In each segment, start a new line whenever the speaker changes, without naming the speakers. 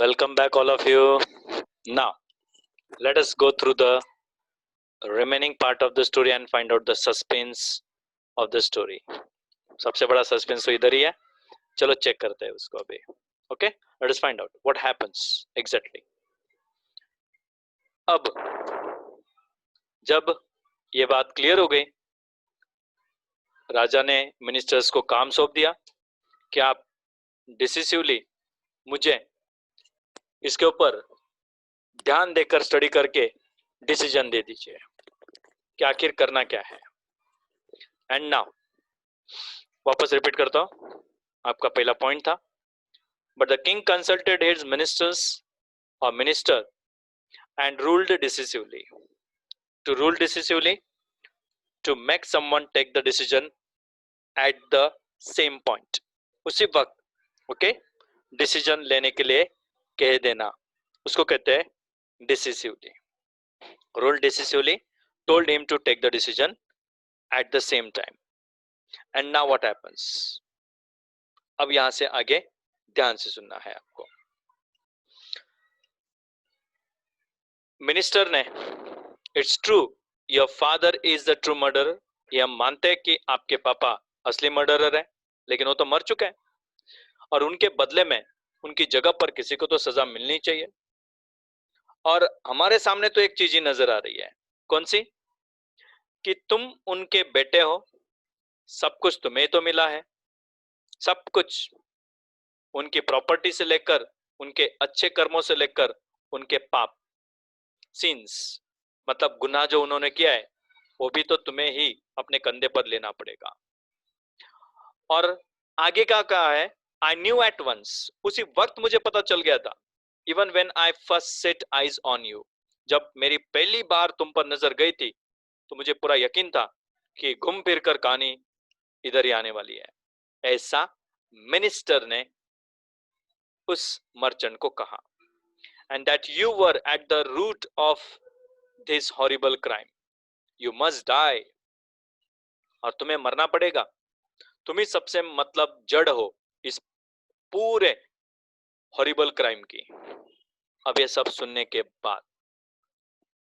Welcome back, all of you. Now, let us go through the remaining part of the story and find out the suspense of the story. सबसे बड़ा suspense तो इधर ही है. चलो check करते हैं उसको अभी. Okay, let us find out what happens exactly. अब जब ये बात क्लियर हो गई, राजा ने मिनिस्टर्स को काम सौंप दिया कि आप डिसिसिवली मुझे इसके ऊपर ध्यान देकर स्टडी करके डिसीजन दे दीजिए कि आखिर करना क्या है. एंड नाउ वापस रिपीट करता हूं. आपका पहला पॉइंट था, but the king consulted his ministers और minister and ruled decisively. To rule decisively, to make someone take the decision at the same point, उसी वक्त. ओके, डिसीजन लेने के लिए कह देना, उसको कहते हैं decisively. Rule decisively, told him to take the decision at the same time. And now what happens? अब यहां से आगे ध्यान से सुनना है आपको. मिनिस्टर ने, it's true your father is the true murderer, ये हम मानते हैं कि आपके पापा असली मर्डरर है, लेकिन वो तो मर चुके हैं और उनके बदले में उनकी जगह पर किसी को तो सजा मिलनी चाहिए. और हमारे सामने तो एक चीज ही नजर आ रही है. कौन सी? कि तुम उनके बेटे हो, सब कुछ तुम्हें तो मिला है, सब कुछ, उनकी प्रॉपर्टी से लेकर उनके अच्छे कर्मों से लेकर उनके पाप सिंस, मतलब गुनाह जो उन्होंने किया है, वो भी तो तुम्हें ही अपने कंधे पर लेना पड़ेगा. और आगे क्या कहा है? आई न्यू एट वंस, उसी वक्त मुझे पता चल गया था. Even when I first set eyes on you, जब मेरी पहली बार तुम पर नजर गई थी तो मुझे पूरा यकीन था कि घूम फिर कर कहानी इधर ही आने वाली है. ऐसा मिनिस्टर ने उस मर्चेंट को कहा. And that you were at the root of this horrible crime, you must die, और तुम्हें मरना पड़ेगा. तुम ही सबसे मतलब जड़ हो इस पूरे हॉरिबल क्राइम की. अब ये सब सुनने के बाद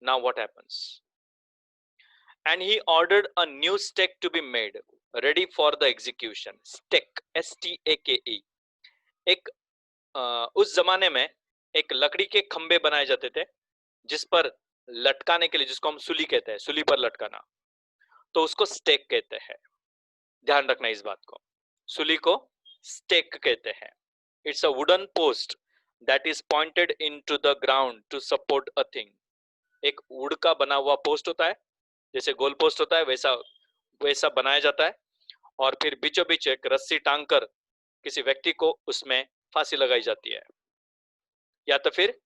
now what happens? And he ordered a new stake to be made ready for the execution. Stake, S-T-A-K-E. एक उस जमाने में एक लकड़ी के खंबे बनाए जाते थे जिस पर लटकाने के लिए, जिसको हम सूली कहते हैं, सूली पर लटकाना, तो उसको स्टेक कहते हैं. ध्यान रखना इस बात को, सूली को स्टेक कहते हैं. It's a wooden post that is pointed into the ground to support a thing. एक वुड का बना हुआ पोस्ट होता है, जैसे गोल पोस्ट होता है वैसा वैसा बनाया जाता है, और फिर बीचों बीच एक रस्सी टांग कर किसी व्यक्ति को उसमें फांसी लगाई जाती है, या तो फिर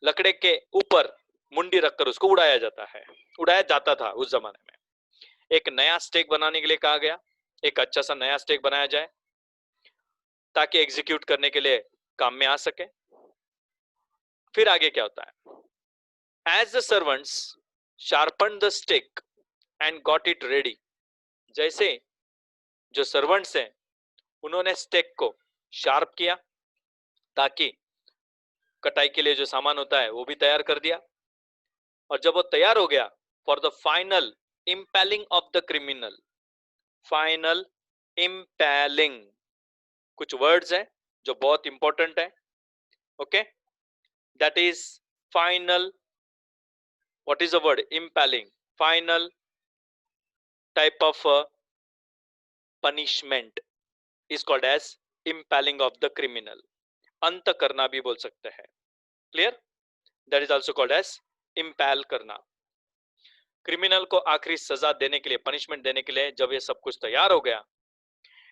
लकड़े के ऊपर मुंडी रखकर उसको उड़ाया जाता था उस जमाने में. एक नया स्टेक बनाने के लिए कहा गया, एक अच्छा सा नया स्टेक बनाया जाए ताकि एग्जीक्यूट करने के लिए काम में आ सके. फिर आगे क्या होता है? As the servants sharpened the stick and got it ready. जैसे जो सर्वेंट्स हैं उन्होंने स्टेक को शार्प किया ताकि कटाई के लिए जो सामान होता है वो भी तैयार कर दिया. और जब वो तैयार हो गया for the final impaling of the criminal. Final impaling, कुछ वर्ड्स हैं जो बहुत इंपॉर्टेंट है. Okay, that is final. What is the word? Impaling. Final type of punishment is called as impaling of the criminal. अंत करना भी बोल सकते हैं. Clear? That is also called as impale करना. क्रिमिनल को आखिरी सजा देने के लिए, पनिशमेंट देने के लिए जब ये सब कुछ तैयार हो गया,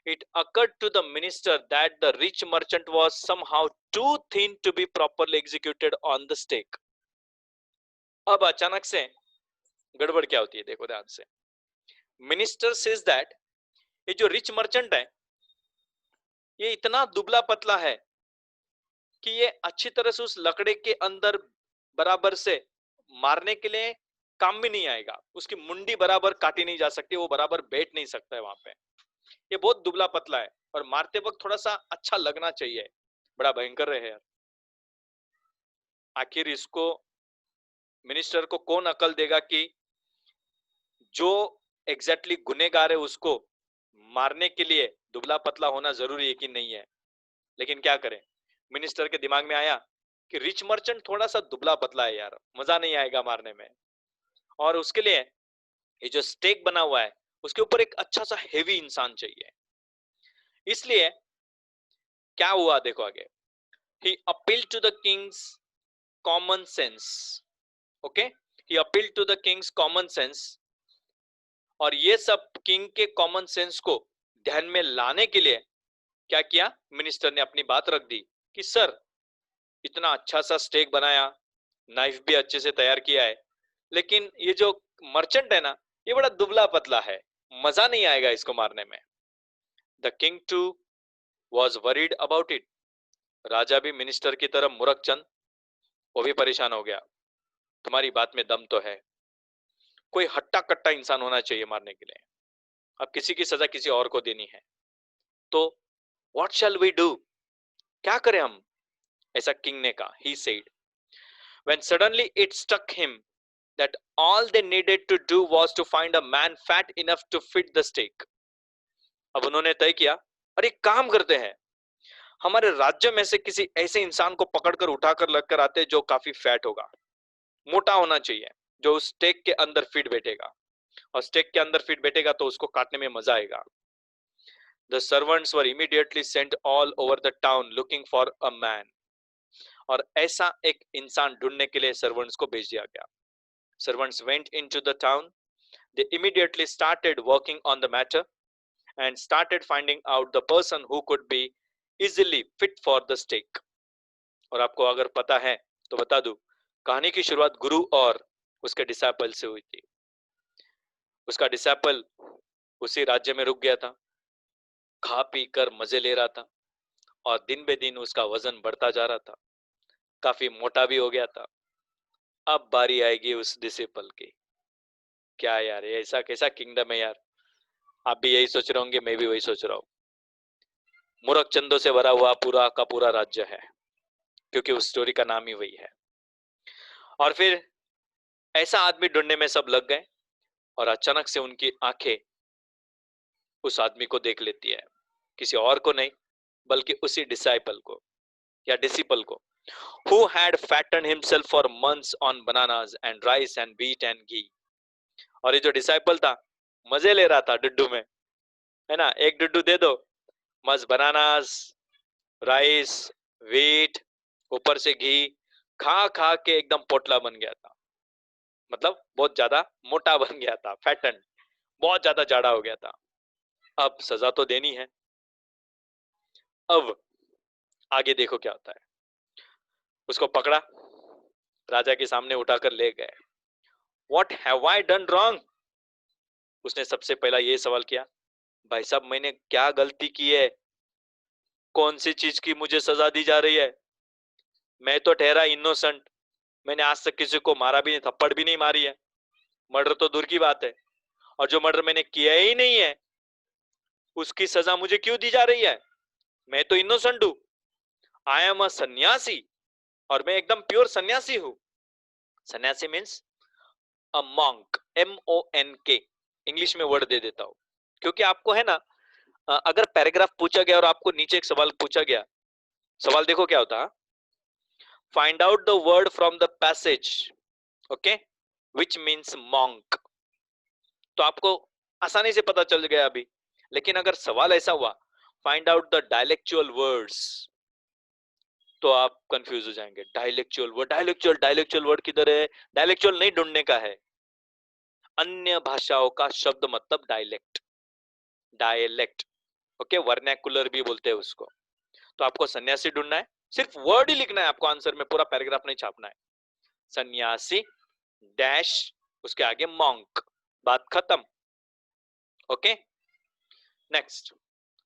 it occurred to the minister that the rich merchant was somehow too thin to be properly executed on the stake. अब अचानक से गड़बड़ क्या होती है, देखो ध्यान से. मिनिस्टर सेज दैट ये जो रिच मर्चेंट है ये इतना दुबला पतला है कि ये अच्छी तरह से उस लकड़े के अंदर बराबर से मारने के लिए काम भी नहीं आएगा. उसकी मुंडी बराबर काटी नहीं जा सकती, वो बराबर बैठ नहीं सकता है वहां पे. ये बहुत दुबला पतला है और मारते वक्त थोड़ा सा अच्छा लगना चाहिए. बड़ा भयंकर है यार. आखिर इसको मिनिस्टर को कौन अकल देगा कि जो एग्जैक्टली गुनहगार है उसको मारने के लिए दुबला पतला होना जरूरी है कि नहीं है। लेकिन क्या करें, मिनिस्टर के दिमाग में आया कि रिच मर्चेंट थोड़ा सा दुबला पतला है यार, मजा नहीं आएगा मारने में, और उसके लिए ये जो स्टेक बना हुआ है उसके ऊपर एक अच्छा सा हेवी इंसान चाहिए। इसलिए क्या हुआ देखो आगे, he appealed to the king's common sense, okay, he appealed to the king's common sense, और ये सब किंग के कॉमन सेंस को ध्यान में लाने के लिए क्या किया, मिनिस्टर ने अपनी बात रख दी कि सर इतना अच्छा सा स्टेक बनाया, नाइफ भी अच्छे से तैयार किया है, लेकिन ये जो मर्चेंट है ना ये बड़ा दुबला पतला है, मजा नहीं आएगा इसको मारने में। The king too was worried about it, राजा भी मिनिस्टर की तरह मुरकचंद, वो भी परेशान हो गया। तुम्हारी बात में दम तो है, कोई हट्टा कट्टा इंसान होना चाहिए मारने के लिए, अब किसी की सजा किसी और को देनी है, तो व्हाट शैल वी डू, क्या करें हम, ऐसा किंग ने कहा। He said when suddenly it struck him that all they needed to do was to find a man fat enough to fit the stake. अब उन्होंने तय किया, अरे काम करते हैं, हमारे राज्य में से किसी ऐसे इंसान को पकड़कर उठाकर लगकर आते जो काफी फैट होगा, मोटा होना चाहिए, जो उस स्टेक के अंदर फिट बैठेगा, और स्टेक के अंदर फिट बैठेगा तो उसको काटने में मजा आएगा। The servants were immediately sent all over the town looking for a man. और ऐसा एक इंसान ढूंढने के लिए सर्वेंट्स को भेज दिया गया। Servants went into the town. They immediately started working on the matter and started finding out the person who could be easily fit for the stake. और आपको अगर पता है तो बता दूं, कहानी की शुरुआत गुरु और उसके डिसाइपल से हुई थी। उसका डिसाइपल उसी राज्य में रुक गया था, खा पी कर मजे ले रहा था, और दिन बे दिन उसका वजन बढ़ता जा रहा था, काफी मोटा भी हो गया था। अब बारी आएगी उस डिसिपल की। क्या यार, ये ऐसा कैसा किंगडम है यार, आप भी यही सोच रहे होंगे, मैं भी वही सोच रहा हूँ। मूर्ख चंदों से भरा हुआ पूरा का पूरा राज्य है, क्योंकि उस स्टोरी का नाम ही वही है। और फिर ऐसा आदमी ढूंढने में सब लग गए, और अचानक से उनकी आंखें उस आदमी को देख लेती है, किसी और को नहीं बल्कि उसी डिसाइपल को या डिसिपल को, who had fattened himself for months on bananas and rice and wheat and ghee. और ये जो डिसाइपल था मजे ले रहा था डुड्डू में, है ना, एक डुड्डू दे दो, मस्त बनानास, राइस, व्हीट, ऊपर से घी, खा खा के एकदम पोटला बन गया था, मतलब बहुत ज्यादा मोटा बन गया था, फैटन, बहुत ज्यादा जाड़ा हो गया था। अब सजा तो देनी है। अब आगे देखो क्या होता है। उसको पकड़ा, राजा के सामने उठाकर ले गए। What have I done wrong? उसने सबसे पहला ये सवाल किया, भाई साहब मैंने क्या गलती की है, कौन सी चीज की मुझे सजा दी जा रही है? मैं तो ठहरा इनोसेंट, मैंने आज तक किसी को मारा भी नहीं, थप्पड़ भी नहीं मारी है, मर्डर तो दूर की बात है, और जो मर्डर मैंने किया ही नहीं है उसकी सजा मुझे क्यों दी जा रही है? मैं तो इनोसेंट हूं, आई एम अ सन्यासी, और मैं एकदम प्योर सन्यासी हूं। सन्यासी means a monk, MONK, English में वर्ड दे देता हूं, क्योंकि आपको है ना, अगर पैराग्राफ पूछा गया और आपको नीचे एक सवाल पूछा गया, सवाल देखो क्या होता, find out the word from the passage, okay, which means monk, तो आपको आसानी से पता चल गया अभी। लेकिन अगर सवाल ऐसा हुआ, फाइंड आउट द डायलेक्चुअल वर्ड्स, तो आप कंफ्यूज हो जाएंगे। डायलेक्चुअल वर्ड, डायलेक्चुअल डायलेक्चुअल वर्ड किधर है? डायलेक्चुअल नहीं ढूंढने का है, अन्य भाषाओं का शब्द मतलब डायलेक्ट, डायलेक्ट, ओके, वर्नैकुलर भी बोलते हैं उसको। तो आपको सन्यासी ढूंढना है, सिर्फ वर्ड ही लिखना है आपको आंसर में, पूरा पैराग्राफ नहीं छापना है। सन्यासी डैश उसके आगे मॉन्क, बात खत्म। Okay, next,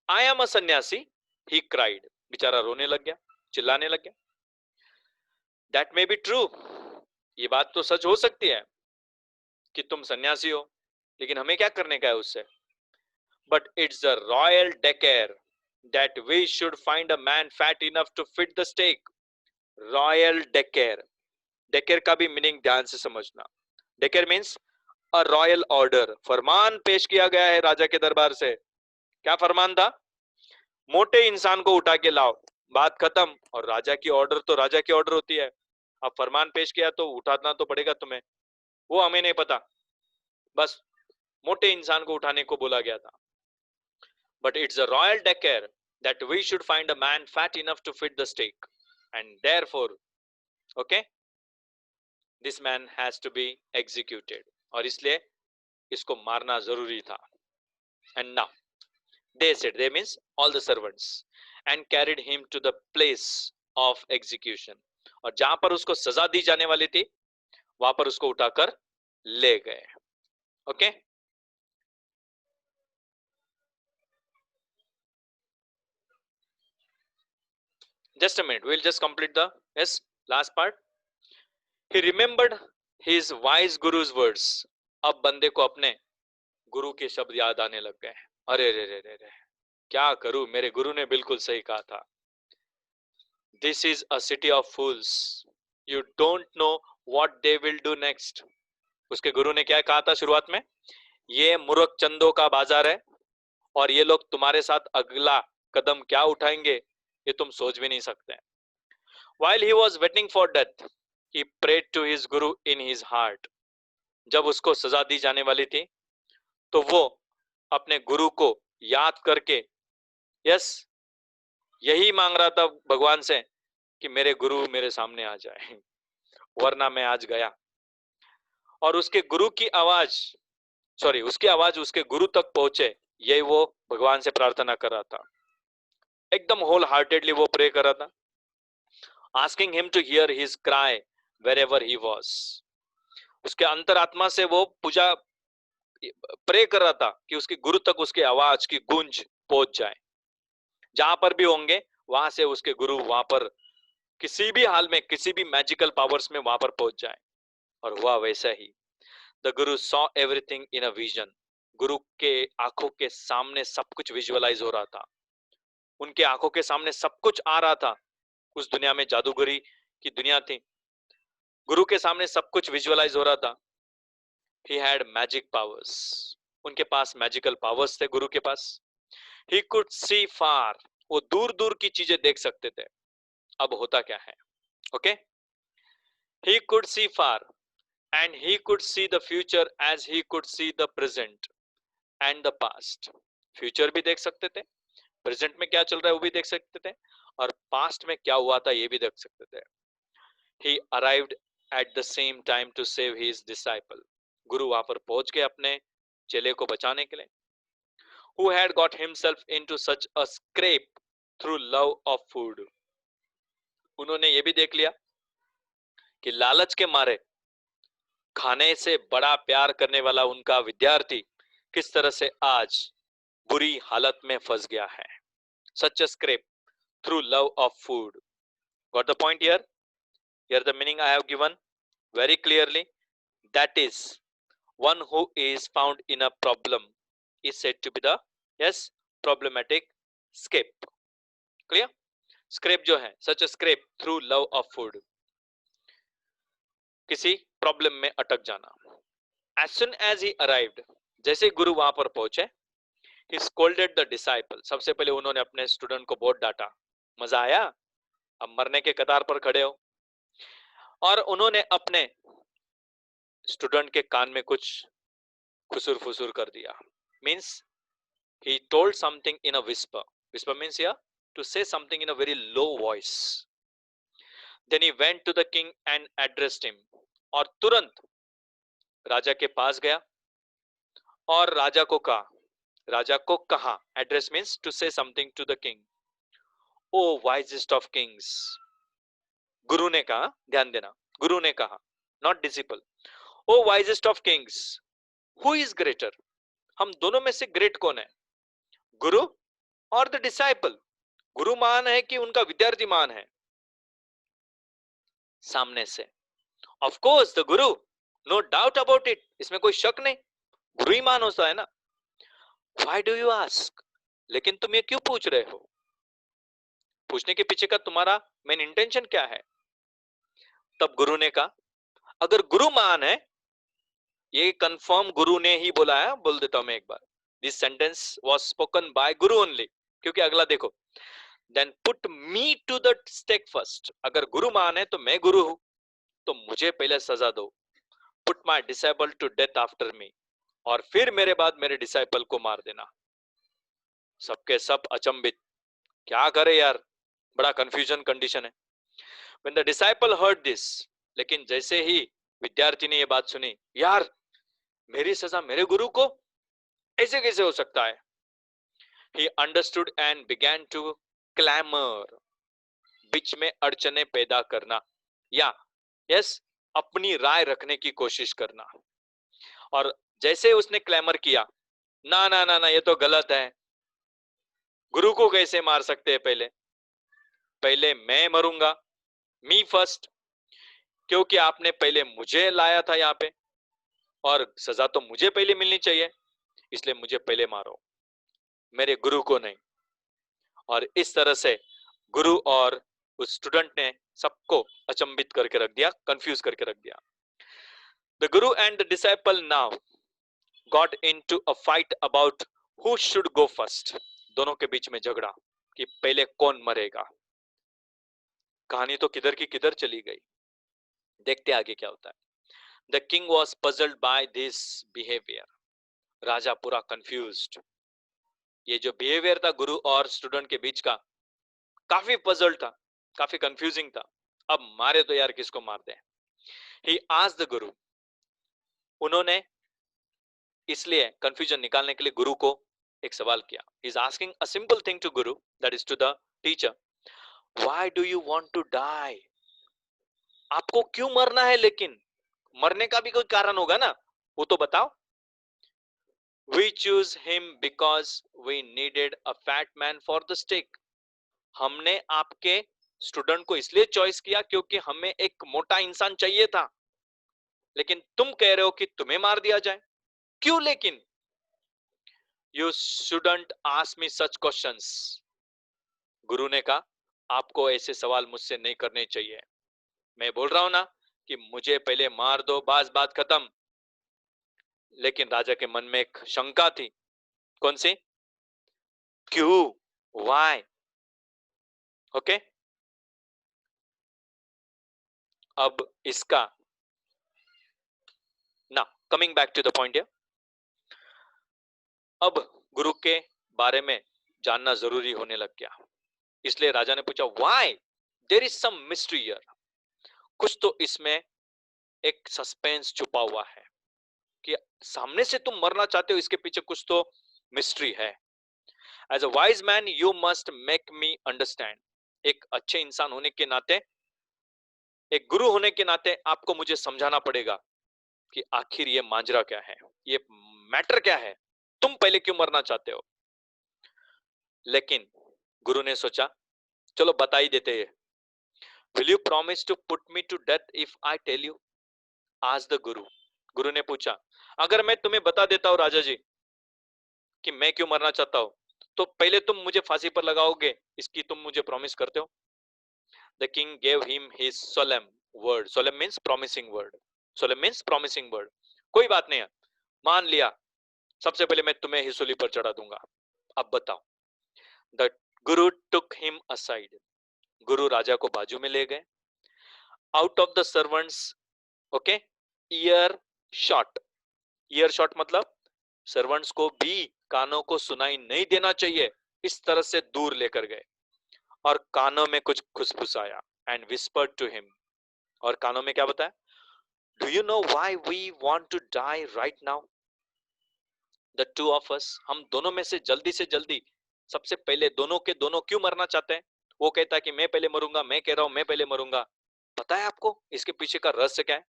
I am a सन्यासी, ही क्राइड, बेचारा रोने लग गया, चिल्लाने लग गया। दैट मे बी ट्रू, ये बात तो सच हो सकती है कि तुम सन्यासी हो, लेकिन हमें क्या करने का है उससे? But it's the royal daycare that we should find a man fat enough to fit the stake. Royal decree, decree का भी मीनिंग ध्यान से समझना। Decree means a royal order, फरमान पेश किया गया है राजा के दरबार से। क्या फरमान था? मोटे इंसान को उठा के लाओ, बात खत्म। और राजा की ऑर्डर तो राजा की ऑर्डर होती है। अब फरमान पेश किया तो उठाना तो पड़ेगा तुम्हें, वो हमें नहीं पता, बस मोटे इंसान को उठाने को बोला गया था। But it's a royal decree that we should find a man fat enough to fit the stake, and therefore, okay, this man has to be executed, और इसलिए इसको मारना जरूरी था। And now they said, they means all the servants, and carried him to the place of execution, और जहां पर उसको सजा दी जाने वाली थी वहां पर उसको उठाकर ले गए। Okay, just a minute, we'll just complete the yes last part. He remembered his wise guru's words, अब बंदे को अपने गुरु के शब्द याद आने लग गए। अरे रे रे रे रे, क्या करूं, मेरे गुरु ने बिल्कुल सही कहा था। This is a city of fools, you don't know what they will do next. उसके गुरु ने क्या कहा था शुरुआत में? ये मूर्ख चंदों का बाजार है और ये लोग तुम्हारे साथ अगला कदम क्या उठाएंगे ये तुम सोच भी नहीं सकते। While he was waiting for death, he prayed to his guru in his heart. जब उसको सजा दी जाने वाली थी तो वो अपने गुरु को याद करके यस यही मांग रहा था भगवान से कि मेरे गुरु मेरे सामने आ जाए, वरना मैं आज गया। और उसके गुरु की आवाज उसकी आवाज उसके गुरु तक पहुंचे, यही वो भगवान से प्रार्थना कर रहा था। एकदम होल हार्टेडली वो प्रे कर रहा था, asking him to hear his cry wherever he was. उसके अंतरात्मा से वो पूजा प्रे कर रहा था कि उसके गुरु तक उसकी आवाज की गूंज पहुंच जाए। जहां पर भी होंगे वहां से उसके गुरु वहां पर किसी भी हाल में किसी भी मैजिकल पावर्स में वहां पर पहुंच जाए। और हुआ वैसा ही। The Guru saw everything in a vision. गुरु के आंखों के सामने सब कुछ विजुअलाइज हो रहा था, उनके आंखों के सामने सब कुछ आ रहा था। उस दुनिया में जादूगरी की दुनिया थी, गुरु के सामने सब कुछ विजुअलाइज हो रहा था। ही हैड मैजिक पावर्स, उनके पास मैजिकल पावर्स थे गुरु के पास। ही कुड सी फार, वो दूर दूर की चीजें देख सकते थे। अब होता क्या है, okay, he could see far and he could see the future as he could see the present and the past. Future भी देख सकते थे, प्रेजेंट में क्या चल रहा है वो भी देख सकते थे, और पास्ट में क्या हुआ था ये भी देख सकते थे। He arrived at the same time to save his disciple. गुरु वहां पर पहुंच गए अपने चेले को बचाने के लिए। Who had got himself into such a scrape through love of food. उन्होंने ये भी देख लिया कि लालच के मारे खाने से बड़ा प्यार करने वाला उनका विद्यार्थी किस तरह से आज बुरी हालत में फंस गया है। Such a scrape through love of food. Got the point here? Here the meaning I have given very clearly. That is, one who is found in a problem is said to be the yes problematic scrape. Clear? Scrape जो है, such a scrape through love of food. किसी problem में अटक जाना। As soon as he arrived, जैसे गुरु वहां पर पहुंचे, he scolded the disciple. सबसे पहले उन्होंने अपने स्टूडेंट को बहुत डांटा। मजा आया? अब मरने के कतार पर खड़े हो। और उन्होंने अपने स्टूडेंट के कान में कुछ खुसुर फुसुर कर दिया। Means he told something in a whisper. Whisper means here to say something in a very low voice. Then he went to the king and addressed him. और तुरंत राजा के पास गया और राजा को कहा, address means to say something to the king. O wisest of kings, गुरु ने कहा, ध्यान देना, गुरु ने कहा, not disciple. O wisest of kings, who is greater? हम दोनों में से ग्रेट कौन है, गुरु और द डिसाइपल? गुरु महान है कि उनका विद्यार्थी महान है? सामने से of course the Guru, no doubt about it, इसमें कोई शक नहीं, गुरु ही महान होता है ना। Why do you ask? लेकिन तुम ये क्यों पूछ रहे हो? पूछने के पीछे का तुम्हारा मेन इंटेंशन क्या है? तब गुरु ने कहा, अगर गुरु महान है, ये कंफर्म गुरु ने ही बोला है, बोल देता हूं मैं एक बार, this sentence was spoken by guru only, क्योंकि अगला देखो, then put me to the stake first, अगर गुरु महान है तो मैं गुरु हूं, तो मुझे पहले सजा दो, put my disciple to death after me, और फिर मेरे बाद मेरे डिसाइपल को मार देना। सबके सब अचंभित, क्या करे यार, बड़ा कंफ्यूजन कंडीशन है। When the disciple heard this, लेकिन जैसे ही विद्यार्थी ने ये बात सुनी, यार मेरी सजा मेरे गुरु को, ऐसे कैसे हो सकता है? He understood and began to clamor, बीच में अड़चने पैदा करना, या यस अपनी राय रखने की कोशिश करना। और जैसे उसने क्लैमर किया, ना ना ना ना ये तो गलत है, गुरु को कैसे मार सकते हैं, पहले पहले मैं मरूंगा, मी फर्स्ट, क्योंकि आपने पहले मुझे लाया था यहाँ पे और सजा तो मुझे पहले मिलनी चाहिए, इसलिए मुझे पहले मारो, मेरे गुरु को नहीं। और इस तरह से गुरु और उस स्टूडेंट ने सबको अचंभित करके रख दिया, कंफ्यूज करके रख दिया। The Guru and the disciple now got into a fight about who should go first, दोनों के बीच में झगड़ा कि पहले कौन मरेगा। कहानी तो किधर की किधर चली गई, देखते आगे क्या होता है। The king was puzzled by this behaviour, राजा पूरा कंफ्यूज्ड, ये जो बिहेवियर था गुरु और स्टूडेंट के बीच का, काफी पजल्ड था, काफी कंफ्यूजिंग था। अब मारे तो यार किसको मारते हैं। ही आस्क्ड द गुरु, उन्होंने इसलिए कंफ्यूजन निकालने के लिए गुरु को एक सवाल किया। He is asking a simple thing to guru, that is to the teacher, why do you want to die, आपको क्यों मरना है, लेकिन मरने का भी कोई कारण होगा ना, वो तो बताओ। We choose him because we needed a fat man for the stake, हमने आपके स्टूडेंट को इसलिए चॉइस किया क्योंकि हमें एक मोटा इंसान चाहिए था, लेकिन तुम कह रहे हो कि तुम्हें मार दिया जाए, क्यों लेकिन? You shouldn't ask me such questions, गुरु ने कहा आपको ऐसे सवाल मुझसे नहीं करने चाहिए, मैं बोल रहा हूं ना कि मुझे पहले मार दो, बस बात खत्म। लेकिन राजा के मन में एक शंका थी, कौन सी? क्यों, व्हाई। ओके, अब इसका ना, coming back to the point, अब गुरु के बारे में जानना जरूरी होने लग गया, इसलिए राजा ने पूछा why, there is some mystery here, कुछ तो इसमें एक सस्पेंस छुपा हुआ है कि सामने से तुम मरना चाहते हो, इसके पीछे कुछ तो मिस्ट्री है। As a wise man you must make me understand, एक अच्छे इंसान होने के नाते, एक गुरु होने के नाते आपको मुझे समझाना पड़ेगा कि आखिर ये मांजरा क्या है, ये मैटर क्या है, तुम पहले क्यों मरना चाहते हो। लेकिन गुरु ने सोचा चलो बता ही देते हैं। Will you promise to put me to death if I tell you, आज द गुरु, गुरु ने पूछा अगर मैं तुम्हें बता देता हूं राजा जी कि मैं क्यों मरना चाहता हूं, तो पहले तुम मुझे फांसी पर लगाओगे, इसकी तुम मुझे प्रॉमिस करते हो। The king gave him his solemn word, solemn means promising word, solemn means promising word, कोई बात नहीं है, मान लिया, सबसे पहले मैं तुम्हें ही सूली पर चढ़ा दूंगा, अब बताओ। The Guru took him aside, गुरु राजा को बाजू में ले गए। Out of the servants, okay, year shot, year shot मतलब सर्वेंट्स को भी कानों को सुनाई नहीं देना चाहिए, इस तरह से दूर लेकर गए और कानों में कुछ खुसफुसाया, एंड विस्पर्ड टू हिम, और कानों में क्या बताया, do you know why we want to die right now, the two of us, हम दोनों में से जल्दी सबसे पहले दोनों के दोनों क्यों मरना चाहते हैं। वो कहता है कि मैं पहले मरूंगा, मैं कह रहा हूं मैं पहले मरूंगा। पता है आपको इसके पीछे का रहस्य क्या है?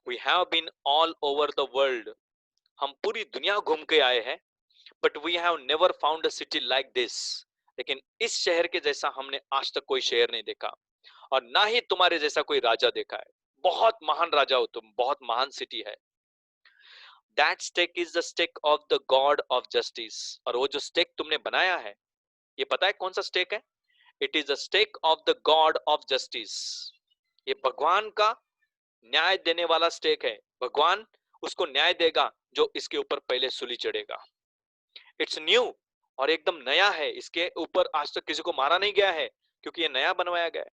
We have been all over the world, हम पूरी दुनिया घूम के आए हैं, but we have never found a city like this, लेकिन इस शहर के जैसा हमने आज तक कोई शहर नहीं देखा, और ना ही तुम्हारे जैसा कोई राजा देखा है, बहुत महान राजा हो तुम, बहुत महान सिटी है। That stake is the stake of the god of justice, और वो जो स्टेक तुमने बनाया है, ये पता है कौन सा स्टेक है? It is the stake of the god of justice, ये भगवान का न्याय देने वाला स्टेक है, भगवान उसको न्याय देगा जो इसके ऊपर पहले सूली चढ़ेगा। इट्स न्यू, और एकदम नया है, इसके ऊपर आज तक किसी को मारा नहीं गया है क्योंकि ये नया बनवाया गया है।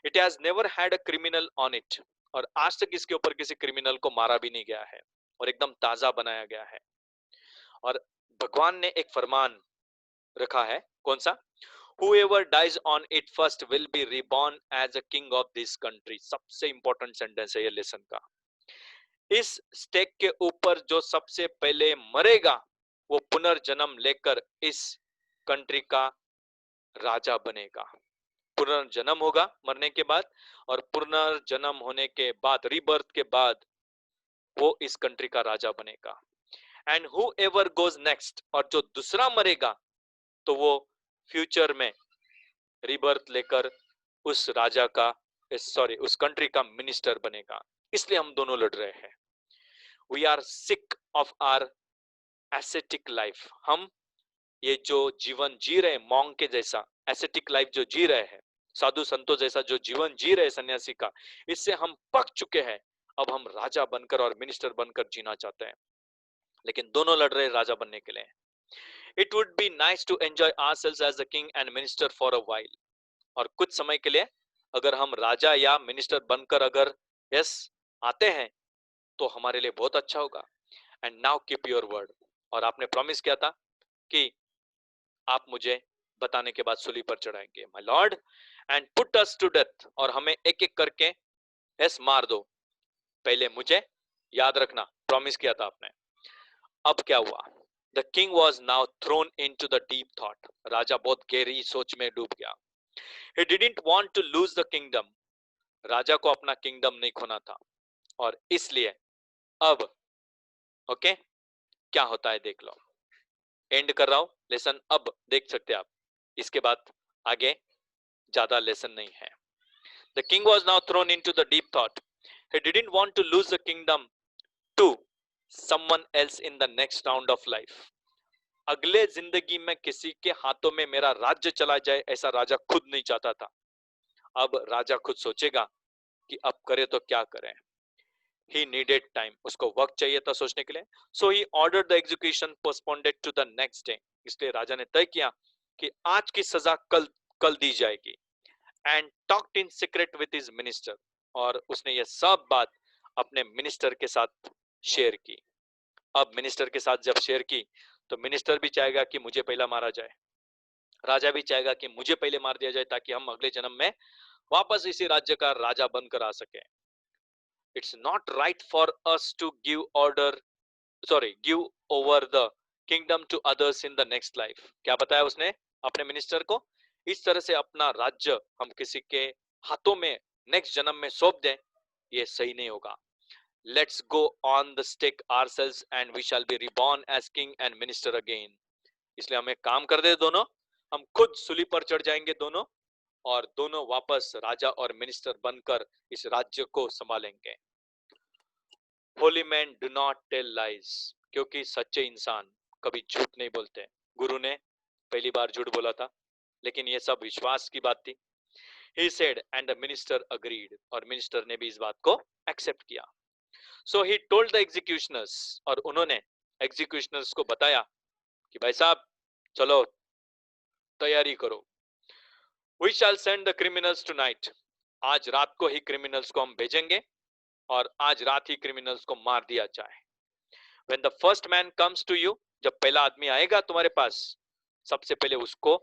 It has never had a criminal on it, और आज तक इसके ऊपर किसी क्रिमिनल को मारा भी नहीं गया है, और एकदम ताजा बनाया गया है। और भगवान ने एक फरमान रखा है, कौन सा? Whoever dies on it first will be reborn as a king of this country। सबसे इंपॉर्टेंट सेंटेंस है ये लेसन का। इस स्टेक के ऊपर जो सबसे पहले मरेगा वो पुनर्जन्म लेकर इस कंट्री का राजा बनेगा। पुनर्जन्म होगा मरने के बाद, और पुनर्जन्म होने के बाद, रीबर्थ के बाद, वो इस कंट्री का राजा बनेगा। एंड whoever goes next, और जो दूसरा मरेगा तो वो फ्यूचर में रीबर्थ लेकर उस राजा का, सॉरी, उस कंट्री का मिनिस्टर बनेगा। इसलिए हम दोनों लड़ रहे हैं। We are sick of our ascetic life. हम ये जो जीवन जी रहे, मॉन्ग के जैसा एसेटिक लाइफ जो जी रहे हैं, साधु संतों जैसा जो जीवन जी रहे सन्यासी का, इससे हम पक चुके हैं। अब हम राजा बनकर और मिनिस्टर बनकर जीना चाहते हैं, लेकिन दोनों लड़ रहे राजा बनने के लिए। It would be nice to enjoy ourselves as the king and minister for a while. और कुछ समय के लिए अगर हम राजा या मिनिस्टर बनकर अगर यस आते हैं तो हमारे लिए बहुत अच्छा होगा। And now keep your word, और आपने प्रॉमिस किया था कि आप मुझे बताने के बाद सूली पर चढ़ाएंगे, my lord, and put us to death, और हमें एक एक करके यस मार दो। पहले मुझे याद रखना, प्रॉमिस किया था आपने। अब क्या हुआ? The king was now thrown into the deep thought. राजा बहुत गहरी सोच में डूब गया। He didn't want to lose the kingdom। राजा को अपना किंगडम नहीं खोना था, और इसलिए अब ओके क्या होता है देख लो। एंड कर रहा हूं लेसन, अब देख सकते हैं आप, इसके बाद आगे ज्यादा लेसन नहीं है। The king was now thrown into the deep thought। He didn't want to lose the kingdom to someone else in the next round of life। अगले जिंदगी में किसी के हाथों में मेरा राज्य चला जाए, ऐसा राजा खुद नहीं चाहता था। अब राजा खुद सोचेगा कि अब करे तो क्या करें। He needed time, उसको वक्त चाहिए था सोचने के लिए। So he ordered the execution postponed to the next day। इसलिए राजा ने तय किया कि आज की सजा कल दी जाएगी। And talked in secret with his minister, और उसने ये सब बात अपने मिनिस्टर के साथ शेयर की। अब मिनिस्टर के साथ जब शेयर की तो मिनिस्टर भी चाहेगा कि मुझे पहला मारा जाए, राजा भी चाहेगा कि मुझे पहले मार दिया जाए, ताकि हम अगले जन्म में वापस इसी राज्य का राजा बनकर आ सके। It's not right for us to give over the kingdom to others in the next life। क्या बताया उसने अपने मिनिस्टर को? इस तरह से अपना राज्य हम किसी के हाथों में नेक्स्ट जन्म में सौंप दें, ये सही नहीं होगा। Let's go on the stake ourselves and we shall be reborn as king and minister again। इसलिए हमें काम कर दे दोनों, हम खुद सूली पर चढ़ जाएंगे दोनों, और दोनों वापस राजा और मिनिस्टर बनकर इस राज्य को संभालेंगे। Holy man do not tell lies, क्योंकि सच्चे इंसान कभी झूठ नहीं बोलते। गुरु ने पहली बार झूठ बोला था, लेकिन ये सब विश्वास की बात थी। He said and the minister agreed, और मिनिस्टर ने भी इस बात को एक्सेप्ट किया। So he told the executioners, और उन्होंने एग्जीक्यूशनर्स को बताया कि भाई साहब चलो तैयारी करो। We shall send the criminals tonight। आज रात को ही क्रिमिनल्स को हम भेजेंगे, और आज रात ही क्रिमिनल्स को मार दिया जाए। When the first man comes to you, जब पहला आदमी आएगा तुम्हारे पास, सबसे पहले उसको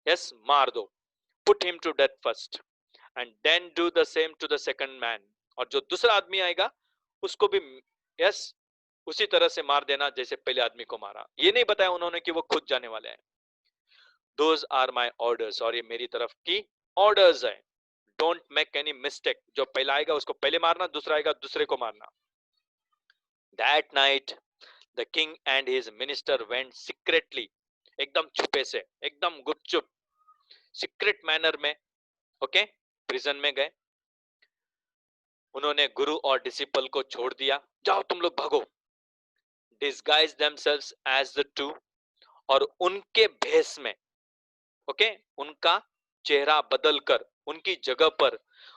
यस मार दो। Put him to death first and then do the same to the second man। और जो दूसरा आदमी आएगा उसको भी यस उसी तरह से मार देना जैसे पहले आदमी को मारा। ये नहीं बताया उन्होंने कि वो खुद जाने वाले हैं। Those are my orders, और ये मेरी तरफ की ऑर्डर्स है। Don't make any mistake। जो पहला आएगा उसको पहले मारना, दूसरा आएगा दूसरे को मारना। That night the king and his minister went secretly, एकदम छुपे से, एकदम गुपचुप, सीक्रेट मैनर में ओके प्रिजन में गए। उन्होंने गुरु और डिसिपल को छोड़ दिया, जाओ तुम लोग भागो। Disguise themselves as the two, और उनके भेष में ओके उनका चेहरा बदलकर उनकी जगह पर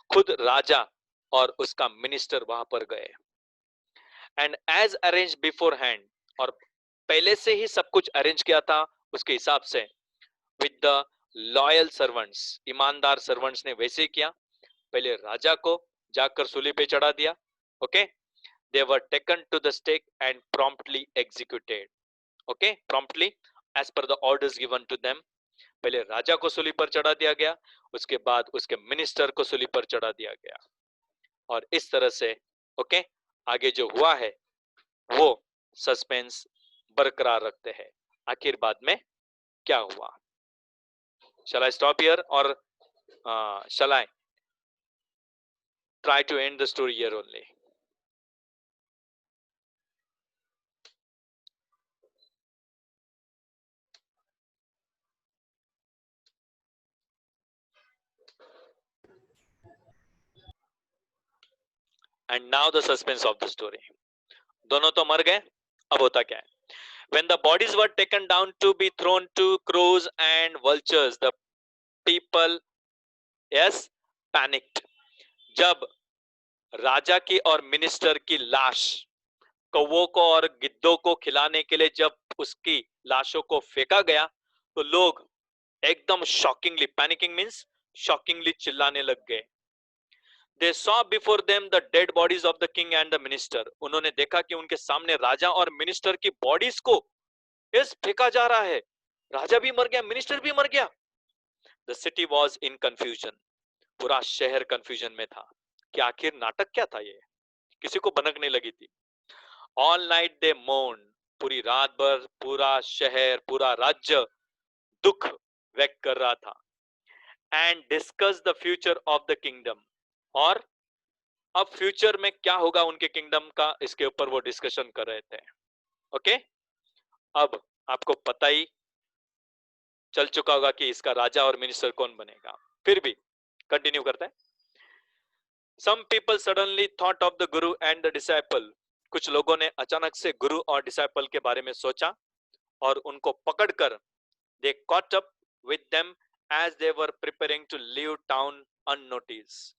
खुद राजा और उसका मिनिस्टर वहां पर गए। And as arrange beforehand, और पहले से ही सब कुछ अरेंज किया था उसके हिसाब से, विद द लॉयल सर्वेंट्स, ईमानदार सर्वेंट्स ने वैसे ही किया। पहले राजा को जाकर सूली पे चढ़ा दिया। Okay, they were taken to the stake and promptly executed. Okay, promptly as per the orders given to them. पहले राजा को सूली पर चढ़ा दिया गया, उसके बाद उसके मिनिस्टर को सूली पर चढ़ा दिया गया। और इस तरह से ओके, आगे जो हुआ है वो सस्पेंस बरकरार रखते हैं, आखिर बाद में क्या हुआ। Shall I stop here, or shall I try to end the story here only? And now the suspense of the story. दोनों तो मर गए, अब होता क्या है? When the bodies were taken down to be thrown to crows and vultures, the people, yes, panicked. जब राजा की और मिनिस्टर की लाश कौवों को और गिद्धों को खिलाने के लिए जब उसकी लाशों को फेंका गया, तो लोग एकदम शॉकिंगली, पैनिकिंग मींस शॉकिंगली चिल्लाने लग गए। They saw before them the dead bodies of the king and the minister. उन्होंने देखा कि उनके सामने राजा और मिनिस्टर की बॉडीज को इस फेंका जा रहा है। राजा भी मर गया, मिनिस्टर भी मर गया। The city was in confusion. पूरा शहर कंफ्यूजन में था कि आखिर नाटक क्या था ये, किसी को भनक नहीं लगी थी। All night they mourned. पूरी रात भर पूरा शहर, पूरा राज्य दुख व्यक्त कर रहा था। And discussed the future of the kingdom. और अब फ्यूचर में क्या होगा उनके किंगडम का, इसके ऊपर वो डिस्कशन कर रहे थे। ओके, अब आपको पता ही चल चुका होगा कि इसका राजा और मिनिस्टर कौन बनेगा। फिर भी कंटिन्यू करते हैं। Some people suddenly thought of the guru and the disciple. कुछ लोगों ने अचानक से गुरु और डिसाइपल के बारे में सोचा और उनको पकड़कर they caught up with them as they were preparing to leave town unnoticed.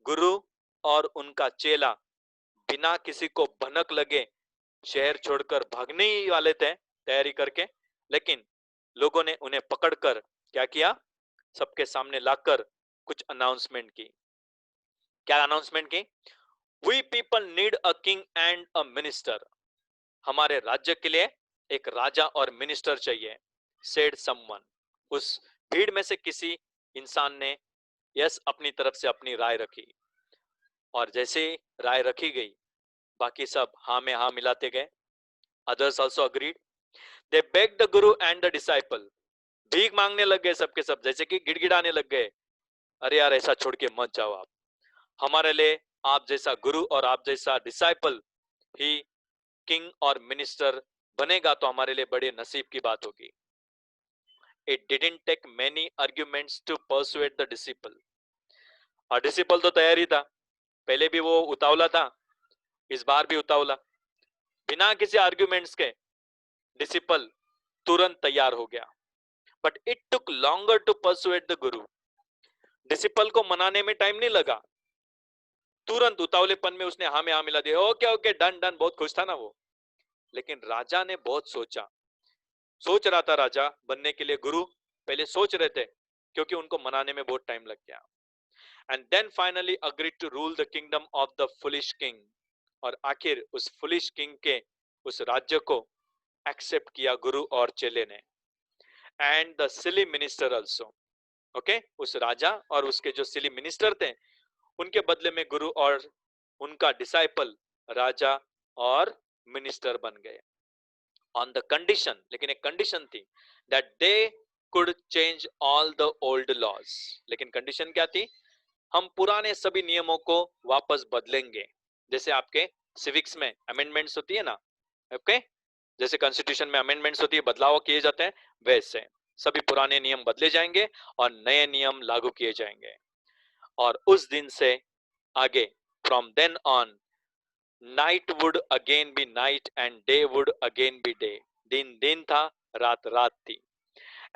गुरु और उनका चेला बिना किसी को भनक लगे शहर छोड़कर भागने ही वाले थे तैयारी करके, लेकिन लोगों ने उन्हें पकड़कर क्या किया, सबके सामने लाकर कुछ अनाउंसमेंट की। क्या अनाउंसमेंट की? We people need a king and a minister. हमारे राज्य के लिए एक राजा और मिनिस्टर चाहिए, said someone. उस भीड़ में से किसी इंसान ने यस अपनी तरफ से अपनी राय रखी, और जैसे ही राय रखी गई बाकी सब हाँ में हाँ मिलाते गए। Others also agreed. They begged the guru and the disciple. भीख मांगने लग गए सबके सब, जैसे कि गिड़गिड़ाने लग गए, अरे यार ऐसा छोड़ के मत जाओ आप, हमारे लिए आप जैसा गुरु और आप जैसा डिसाइपल ही किंग और मिनिस्टर बनेगा तो हमारे लिए बड़े नसीब की बात होगी। It didn't take many arguments to persuade the disciple. और डिसिपल तो तैयार ही था, पहले भी वो उतावला था, इस बार भी उतावला। बिना किसी आर्ग्यूमेंट्स के डिसिपल तुरंत तैयार हो गया। But it took longer to persuade the guru. Disciple को मनाने में टाइम नहीं लगा, तुरंत उतावलेपन में उसने हाँ में हाँ मिला दिया। ओके ओके डन डन, बहुत खुश था ना वो। लेकिन राजा ने बहुत सोचा, सोच रहा था राजा बनने के लिए, गुरु पहले सोच रहे थे क्योंकि उनको मनाने में बहुत टाइम लग गया। And then finally agreed to rule the kingdom of the foolish king. और आखिर उस फुलिश किंग के उस राज्य को एक्सेप्ट किया गुरु और चेले ने। And the silly minister also. Okay, उस राजा और उसके जो सिली मिनिस्टर थे उनके बदले में गुरु और उनका डिसाइपल राजा और मिनिस्टर बन गए। ऑन द कंडीशन, लेकिन एक कंडीशन थी, that they could change all the old laws. लेकिन कंडीशन क्या थी? हम पुराने सभी नियमों को वापस बदलेंगे। जैसे आपके सिविक्स में अमेंडमेंट्स होती है ना, ओके, जैसे कॉन्स्टिट्यूशन में अमेंडमेंट्स होती है, बदलाव किए जाते हैं, वैसे सभी पुराने नियम बदले जाएंगे और नए नियम लागू किए जाएंगे। और उस दिन से आगे, from then on, night would again be night and day would again be day. दिन दिन था, रात रात थी।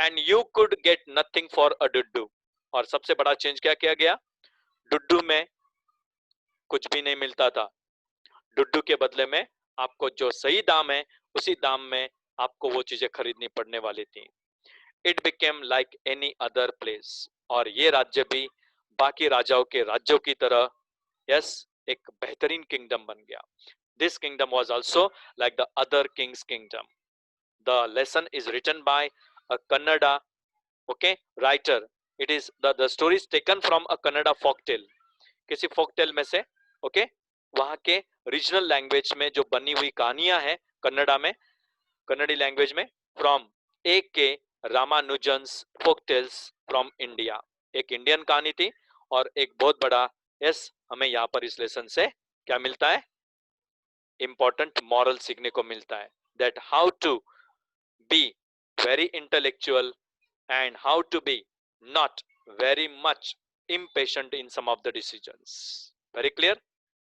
And you could get nothing for a duddu. और सबसे बड़ा चेंज क्या किया गया? डुड्डू में कुछ भी नहीं मिलता था। डुड्डू के बदले में आपको जो सही दाम है उसी दाम में आपको वो चीजें खरीदनी पड़ने वाली थी। It became like any other place, और ये राज्य भी बाकी राजाओं के राज्यों की तरह यस एक बेहतरीन किंगडम बन गया। This kingdom was also like the other king's kingdom. The lesson is written by a Kannada okay writer. It is the story is taken from a Kannada folk tale, किसी folk tale में से okay, वहाँ के regional language में जो बनी हुई कहानियां हैं कन्नड़ा में, कन्नड़ी लैंग्वेज में, फ्रॉम ए के रामानुजन्स folk tales फ्रॉम इंडिया। एक इंडियन कहानी थी और एक बहुत बड़ा यस हमें यहाँ पर इस लेसन से क्या मिलता है, इंपॉर्टेंट मॉरल सीखने को मिलता है, that how to be very intellectual and how to be not very much impatient in some of the decisions. Very clear?